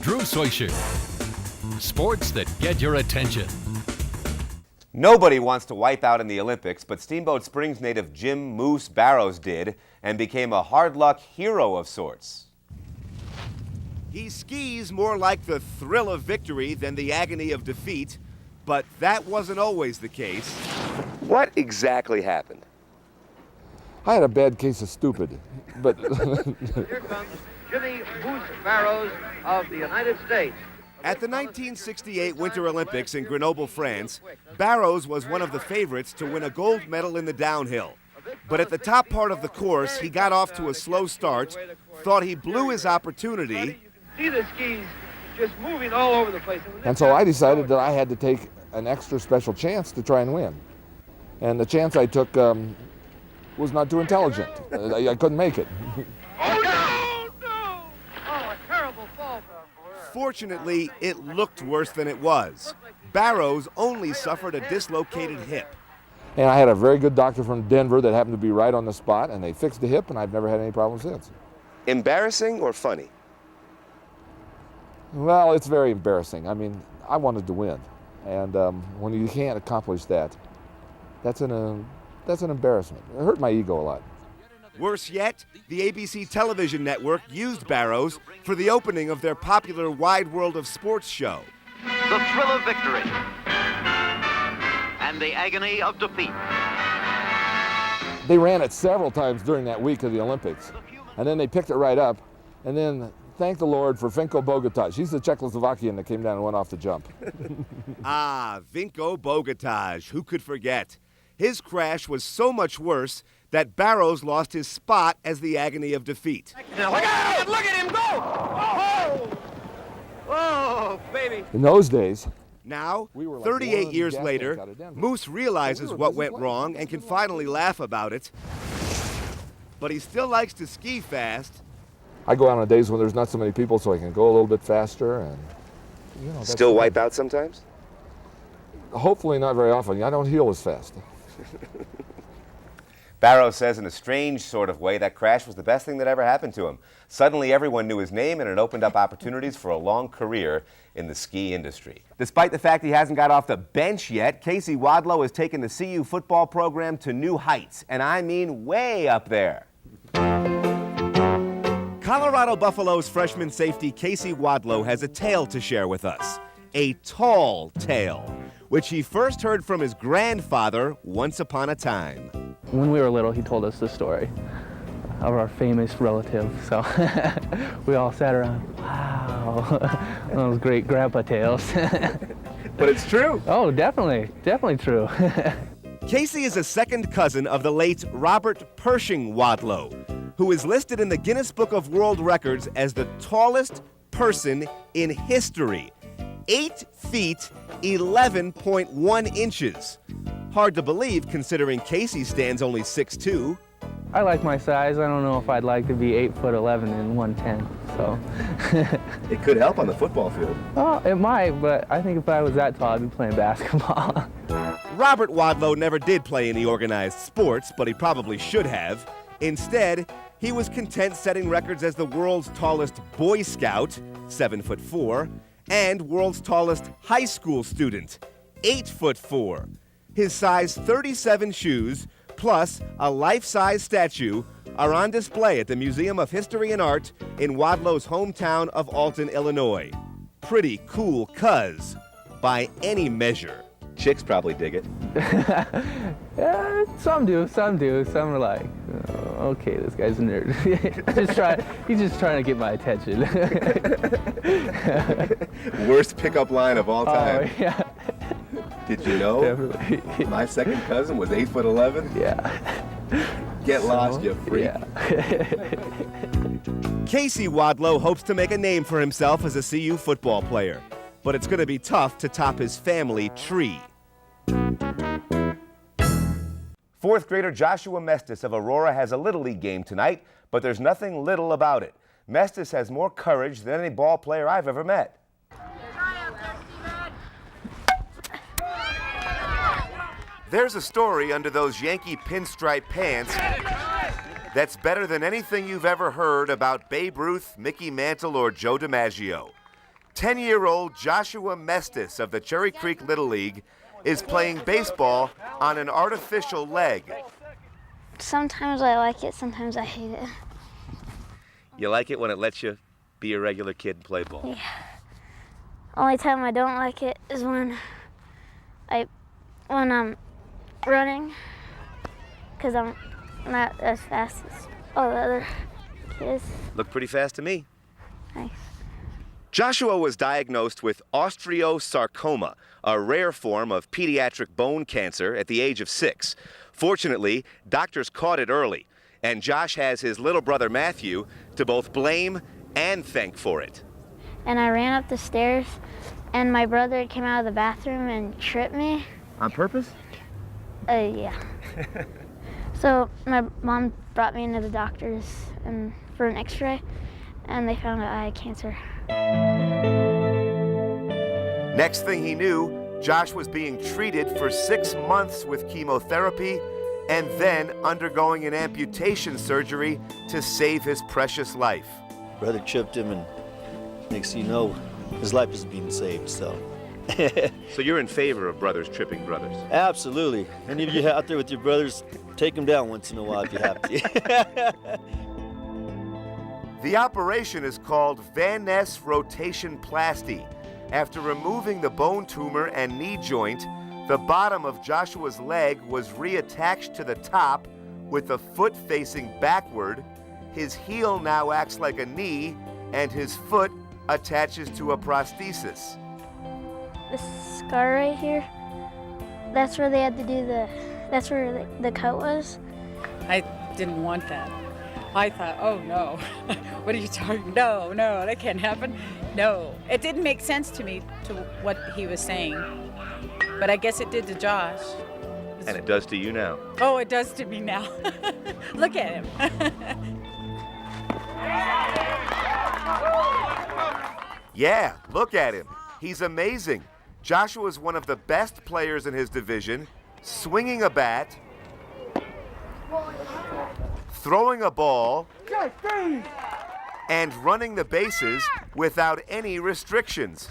Drew Soicher. Sports that get your attention. Nobody wants to wipe out in the Olympics, but Steamboat Springs native Jim Moose Barrows did and became a hard luck hero of sorts. He skis more like the thrill of victory than the agony of defeat, but that wasn't always the case. What exactly happened? I had a bad case of stupid, but Here comes Jimmy Moose Barrows of the United States. At the 1968 Winter Olympics in Grenoble, France, Barrows was one of the favorites to win a gold medal in the downhill. But at the top part of the course, he got off to a slow start, thought he blew his opportunity. You can see the skis just moving all over the place. and so I decided that I had to take an extra special chance to try and win. And the chance I took was not too intelligent. I couldn't make it. Oh, no! No! Oh, a terrible fall. Fortunately, it looked worse than it was. Barrows only suffered a dislocated hip. And I had a very good doctor from Denver that happened to be right on the spot, and they fixed the hip, and I've never had any problems since. Embarrassing or funny? Well, it's very embarrassing. I mean, I wanted to win, and when you can't accomplish that, that's an embarrassment. It hurt my ego a lot. Worse yet, the ABC television network used Barrows for the opening of their popular Wide World of Sports show. The thrill of victory and the agony of defeat. They ran it several times during that week of the Olympics, and then they picked it right up, and then thank the Lord for Vinko Bogataj. He's the Czechoslovakian that came down and went off the jump. Vinko Bogataj, who could forget? His crash was so much worse that Barrows lost his spot as the agony of defeat. Now, look out! Look at him go! Oh! Oh, baby. In those days, Now, We were like 38 one years gas later, tank out of Denver. Moose realizes We were what busy went playing. wrong and can finally laugh about it. But he still likes to ski fast. I go out on days when there's not so many people, so I can go a little bit faster, and that's Still fun. wipe out sometimes? Hopefully not very often. I don't heal as fast. Barrows says in a strange sort of way that crash was the best thing that ever happened to him. Suddenly everyone knew his name and it opened up opportunities for a long career in the ski industry. Despite the fact he hasn't got off the bench yet, Casey Wadlow has taken the CU football program to new heights, and I mean way up there. Colorado Buffalo's freshman safety Casey Wadlow has a tale to share with us. A tall tale, which he first heard from his grandfather once upon a time. When we were little, he told us the story of our famous relative. So we all sat around, wow, those great grandpa tales. But it's true. Oh, definitely true. Casey is a second cousin of the late Robert Pershing Wadlow, who is listed in the Guinness Book of World Records as the tallest person in history. 8 feet, 11.1 inches. Hard to believe considering Casey stands only 6'2". I like my size. I don't know if I'd like to be 8'11" and 110. So. It could help on the football field. Oh, it might, but I think if I was that tall, I'd be playing basketball. Robert Wadlow never did play any organized sports, but he probably should have. Instead, he was content setting records as the world's tallest Boy Scout, 7'4", and world's tallest high school student, 8'4". His size 37 shoes, plus a life-size statue, are on display at the Museum of History and Art in Wadlow's hometown of Alton, Illinois. Pretty cool cuz, by any measure. Chicks probably dig it. Yeah, some do. Some are like, oh, okay, this guy's a nerd. He's just trying to get my attention. Worst pickup line of all time. Oh, yeah. Did you know Definitely. my second cousin was 8'11"? Yeah. Get lost, you freak. Yeah. Casey Wadlow hopes to make a name for himself as a CU football player, but it's going to be tough to top his family tree. Fourth grader Joshua Mestas of Aurora has a Little League game tonight, but there's nothing little about it. Mestas has more courage than any ball player I've ever met. There's a story under those Yankee pinstripe pants that's better than anything you've ever heard about Babe Ruth, Mickey Mantle, or Joe DiMaggio. 10-year-old Joshua Mestas of the Cherry Creek Little League is playing baseball on an artificial leg. Sometimes I like it, sometimes I hate it. You like it when it lets you be a regular kid and play ball? Yeah. Only time I don't like it is when I'm running, because I'm not as fast as all the other kids. Look pretty fast to me. Thanks. Joshua was diagnosed with osteosarcoma, a rare form of pediatric bone cancer at the age of 6. Fortunately, doctors caught it early, and Josh has his little brother Matthew to both blame and thank for it. And I ran up the stairs, and my brother came out of the bathroom and tripped me. On purpose? Yeah. So my mom brought me into the doctors for an x-ray, and they found out I had cancer. Next thing he knew, Josh was being treated for 6 months with chemotherapy and then undergoing an amputation surgery to save his precious life. Brother tripped him, and next thing you know, his life is being saved, so. So you're in favor of brothers tripping brothers? Absolutely. Any of you out there with your brothers, take them down once in a while if you have to. The operation is called Van Ness rotation plasty. After removing the bone tumor and knee joint, the bottom of Joshua's leg was reattached to the top with the foot facing backward. His heel now acts like a knee, and his foot attaches to a prosthesis. This scar right here, that's where they had to do that's where the cut was. I didn't want that. I thought, oh no, what are you talking? No, that can't happen. No, it didn't make sense to me to what he was saying, but I guess it did to Josh. And it does to you now. Oh, it does to me now. Look at him. Yeah, look at him. He's amazing. Joshua is one of the best players in his division, swinging a bat, throwing a ball, and running the bases without any restrictions.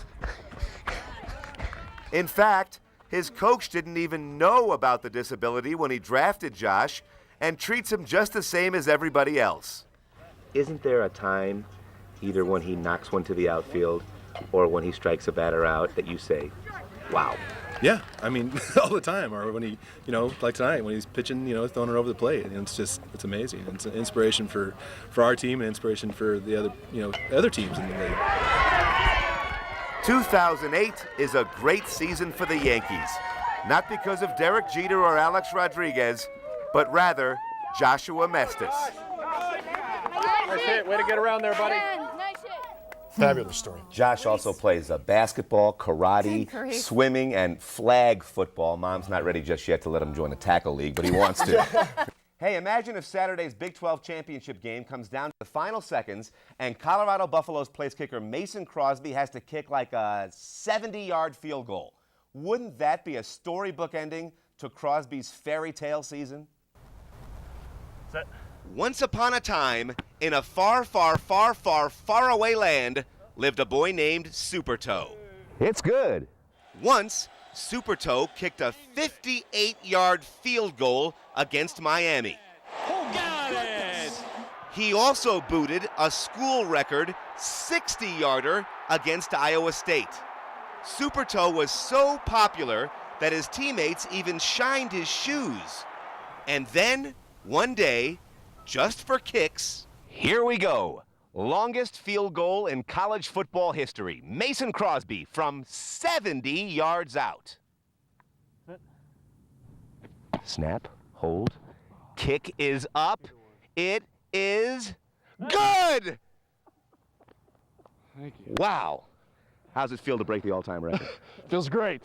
In fact, his coach didn't even know about the disability when he drafted Josh and treats him just the same as everybody else. Isn't there a time, either when he knocks one to the outfield or when he strikes a batter out, that you say, wow? Yeah, I mean, all the time. Or when he, like tonight, when he's pitching, throwing it over the plate. And it's amazing. It's an inspiration for our team and inspiration for the other, other teams in the league. 2008 is a great season for the Yankees. Not because of Derek Jeter or Alex Rodriguez, but rather Joshua Mestas. Nice hit. Way to get around there, buddy. Fabulous story. Josh also plays basketball, karate, swimming, and flag football. Mom's not ready just yet to let him join the tackle league, but he wants to. Hey, imagine if Saturday's Big 12 championship game comes down to the final seconds and Colorado Buffalo's place kicker Mason Crosby has to kick like a 70-yard field goal. Wouldn't that be a storybook ending to Crosby's fairy tale season? Set. Once upon a time, in a far, far, far, far, far away land, lived a boy named Super Toe. It's good. Once, Super Toe kicked a 58-yard field goal against Miami. Who got it? He also booted a school record 60-yarder against Iowa State. Super Toe was so popular that his teammates even shined his shoes. And then, one day, just for kicks, Here we go. Longest field goal in college football history. Mason Crosby from 70 yards out. Snap, hold, kick is up. It is good! Thank you. Wow. How's it feel to break the all-time record? Feels great.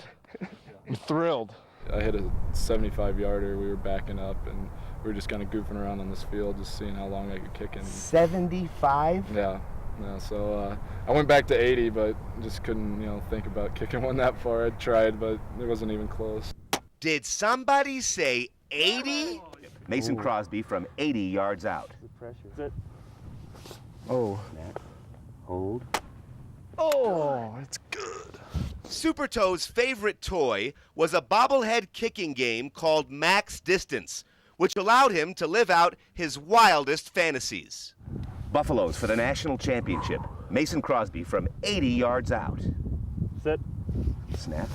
I'm thrilled. I hit a 75-yarder. We were backing up, and we were just kind of goofing around on this field, just seeing how long I could kick in. 75? Yeah. So I went back to 80, but just couldn't, think about kicking one that far. I tried, but it wasn't even close. did somebody say 80? Mason Crosby from 80 yards out. Sit. Oh. Snap. Hold. Oh, it's good. Supertoe's favorite toy was a bobblehead kicking game called Max Distance, which allowed him to live out his wildest fantasies. Buffaloes for the national championship. Mason Crosby from 80 yards out. Set. Snap.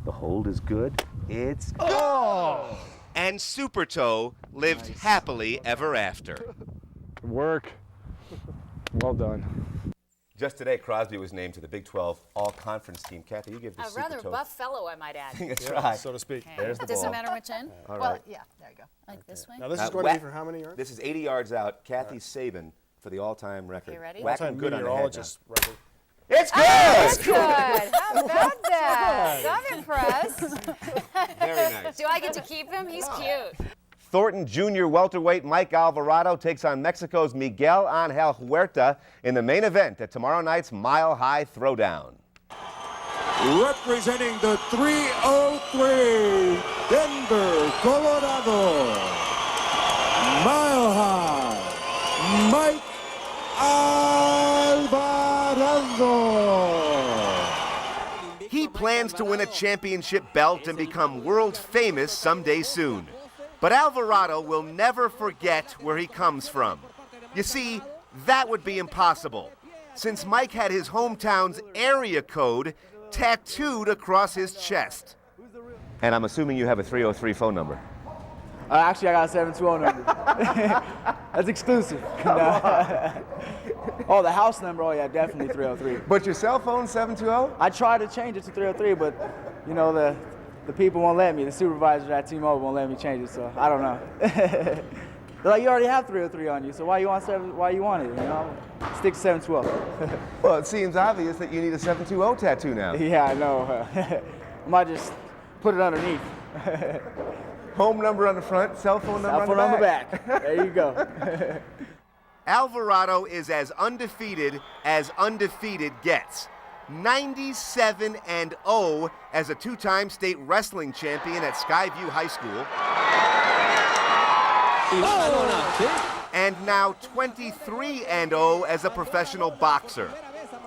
The hold is good. It's good. Oh! And Supertoe lived happily ever after. Good work. Well done. Just today, Crosby was named to the Big 12 All-Conference team. Kathy, you give this A rather Supertoe. buff fellow, I might add. That's right. So to speak. Okay. There's the Does ball. it matter which end? All Well, right. yeah, there you go. Like this way? Now this is going to be for how many yards? This is 80 yards out. Kathy Sabin for the all-time record. Okay, ready? Whack him good on the head. Meteorologist record. It's good! That's good. How about that? I'm impressed. Very nice. Do I get to keep him? He's cute. Thornton Jr. welterweight Mike Alvarado takes on Mexico's Miguel Angel Huerta in the main event at tomorrow night's Mile High Throwdown. Representing the 303 Denver, Colorado, Mile High, Mike Alvarado. He plans to win a championship belt and become world famous someday soon. But Alvarado will never forget where he comes from. You see, that would be impossible, since Mike had his hometown's area code tattooed across his chest. And I'm assuming you have a 303 phone number. Actually, I got a 720 number. That's exclusive. Oh, the house number? Oh, yeah, definitely 303. But your cell phone, 720? I tried to change it to 303, but, you know, the people won't let me. The supervisor at T-Mobile won't let me change it, so I don't know. They're like, you already have 303 on you, so why you want it? You know, stick to 712. Well, it seems obvious that you need a 720 tattoo now. Yeah, I know. I might just put it underneath. Home number on the front, cell phone number on the back. There you go. Alvarado is as undefeated gets. 97-0 as a two-time state wrestling champion at Skyview High School. And now 23-0 as a professional boxer.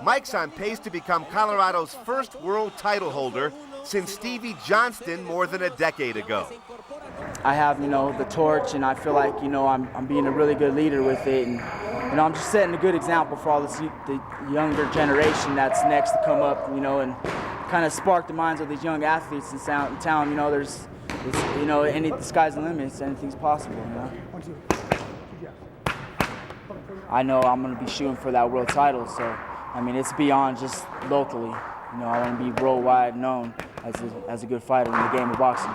Mike's on pace to become Colorado's first world title holder since Stevie Johnston more than a decade ago. I have, you know, the torch, and I feel like, you know, I'm being a really good leader with it, and, you know, I'm just setting a good example for all the younger generation that's next to come up, you know, and kind of spark the minds of these young athletes in town. You know, there's you know, the sky's the limit, anything's possible, you know. I know I'm going to be shooting for that world title, so, I mean, it's beyond just locally. You know, I want to be worldwide known as a good fighter in the game of boxing.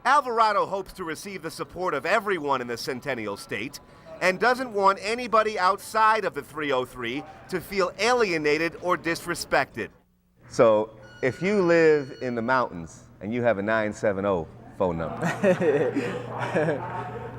Alvarado hopes to receive the support of everyone in the Centennial State and doesn't want anybody outside of the 303 to feel alienated or disrespected. So, if you live in the mountains and you have a 970 phone number.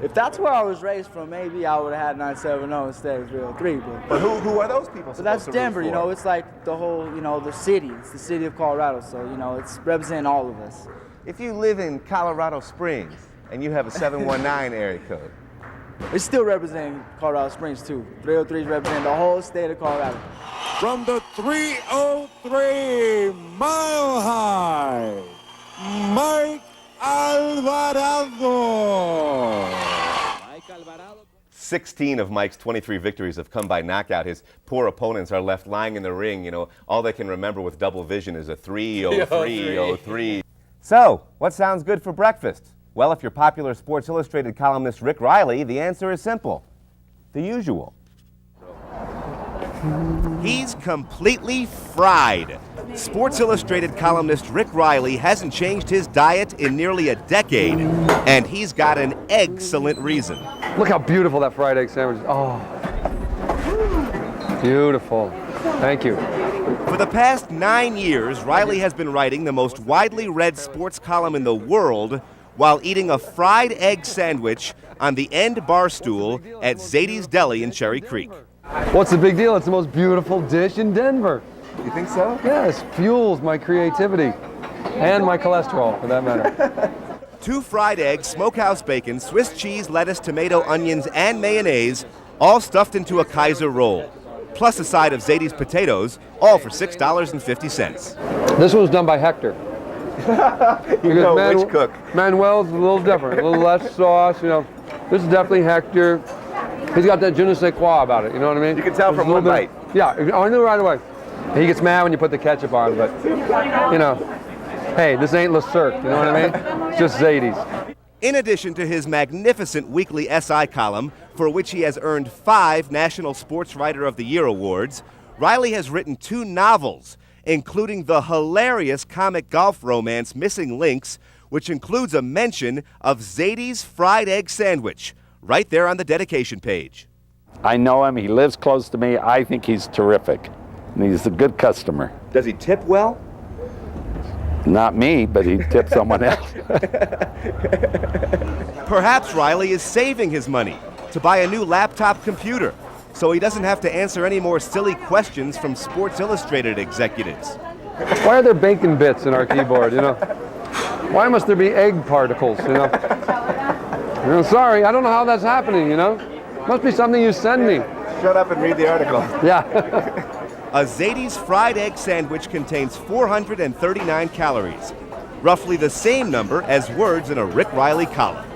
If that's where I was raised from, maybe I would have had 970 instead of 303. But who are those people? So that's Denver, you know, it's like the whole, you know, the city. It's the city of Colorado, so, you know, it's representing all of us. If you live in Colorado Springs and you have a 719 area code. It's still representing Colorado Springs, too. 303 is representing the whole state of Colorado. From the 303 Mile High, Mike Alvarado. 16 of Mike's 23 victories have come by knockout. His poor opponents are left lying in the ring. You know, all they can remember with double vision is a 303. So, what sounds good for breakfast? Well, if you're popular Sports Illustrated columnist Rick Reilly, the answer is simple. The usual. He's completely fried. Sports Illustrated columnist Rick Reilly hasn't changed his diet in nearly a decade, and he's got an excellent reason. Look how beautiful that fried egg sandwich is. Oh, beautiful. Thank you. For the past 9 years, Reilly has been writing the most widely read sports column in the world while eating a fried egg sandwich on the end bar stool at Zadie's Deli in Cherry Creek. What's the big deal? It's the most beautiful dish in Denver. You think so? Yes, fuels my creativity and my cholesterol, for that matter. 2 fried eggs, smokehouse bacon, Swiss cheese, lettuce, tomato, onions, and mayonnaise, all stuffed into a Kaiser roll. plus a side of Zadie's potatoes, all for $6.50. This one was done by Hector. You know which cook. Manuel's a little different, a little less sauce, you know. This is definitely Hector. He's got that je ne sais quoi about it, you know what I mean? You can tell from one bite. Yeah, I knew right away. He gets mad when you put the ketchup on, but, you know, hey, this ain't Le Cirque, you know what I mean? It's just Zadie's. In addition to his magnificent weekly SI column, for which he has earned 5 National Sports Writer of the Year awards, Reilly has written 2 novels, including the hilarious comic golf romance Missing Links, which includes a mention of Zadie's fried egg sandwich, right there on the dedication page. I know him. He lives close to me. I think he's terrific. And he's a good customer. Does he tip well? Not me, but he tipped someone else. Perhaps Reilly is saving his money to buy a new laptop computer so he doesn't have to answer any more silly questions from Sports Illustrated executives. Why are there bacon bits in our keyboard, you know? Why must there be egg particles, you know? Sorry, I don't know how that's happening, you know? Must be something you send me. Shut up and read the article. Yeah. A Zadie's fried egg sandwich contains 439 calories, roughly the same number as words in a Rick Reilly column.